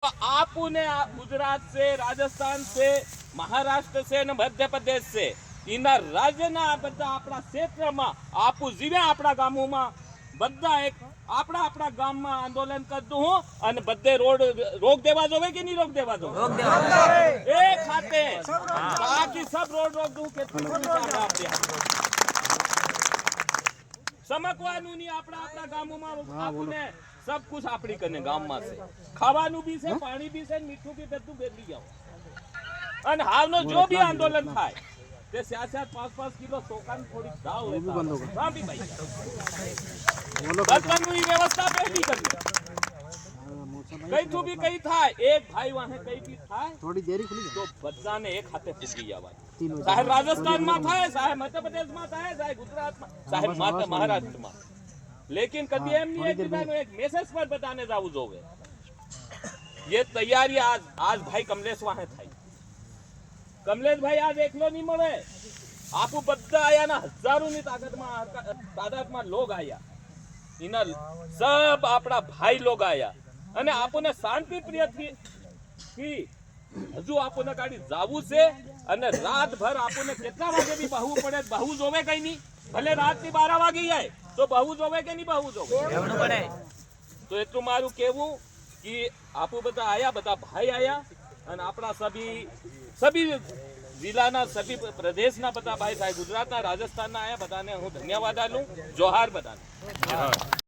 आपने गुजरात से, राजस्थान से, महाराष्ट्र से અને મધ્ય પ્રદેશ से इना राज्यना બધા આપણા ક્ષેત્રમાં આપુ જીવે આપણા ગામોમાં બધા એક આપણા આપણા ગામમાં આંદોલન કરતું હું અને બધે રોક દેવા જોવે કે નહીં રોક દેવા જોવે? રોક દેવા એક હાથે બાકી सब રોક દઉં કે સમકવાનું નહીં આપણા આપણા ગામોમાં આપને सब कुछ આપણી કને ગામમાં છે ખાવાનું બી છે પાણી બી છે મીઠું બી બધું બેલી જાવ અને હાલનો જો બી આંદોલન થાય તે 4-5 કિલો સોકાન થોડી દાવ લેતા સાંભી ભાઈ બર્તનની વ્યવસ્થા પહેલી કરી કઈ તો બી કઈ થાય એક ભાઈ વાહે કઈ બી થાય થોડી દેરી ખુલી તો બધાને એક હાથે ફૂટી જવાય સાહેબ રાજસ્થાનમાં થાય સાહેબ મધ્ય પ્રદેશમાં થાય સાહેબ ગુજરાતમાં સાહેબ મહારાષ્ટ્રમાં लेकिन कभी एम नहीं है कि एक मैसेज पर बताने जाऊं जोगे ये तैयारी आज भाई कमलेश वहां थाई कमलेश भाई आज एकलो नहीं मळे आपू बद्दा आया ना हजारों ની તાદાદમાં લોગ આયા ઇના सब આપડા ભાઈ લોગ આયા અને આપોને શાંતિ પ્રિયથી હજુ આપોને ગાડી જાવું છે અને રાતભર આપોને કેટલા વાગે બી બહુ પડે બહુ જોવે કઈ નહીં ભલે રાતની 12 વાગી જાય तो बहु जोवे के नहीं बहु जोवे एवढं पण आहे तो એટલું મારું કહેવું કે આપો બધા આયા બધા ભાઈ આયા અને આપણા સભી જિલ્લાના સભી પ્રદેશના બધા ભાઈ સાહેબ ગુજરાતના રાજસ્થાનના આયા બધાને હું ધન્યવાદ આલું જોહાર બધાને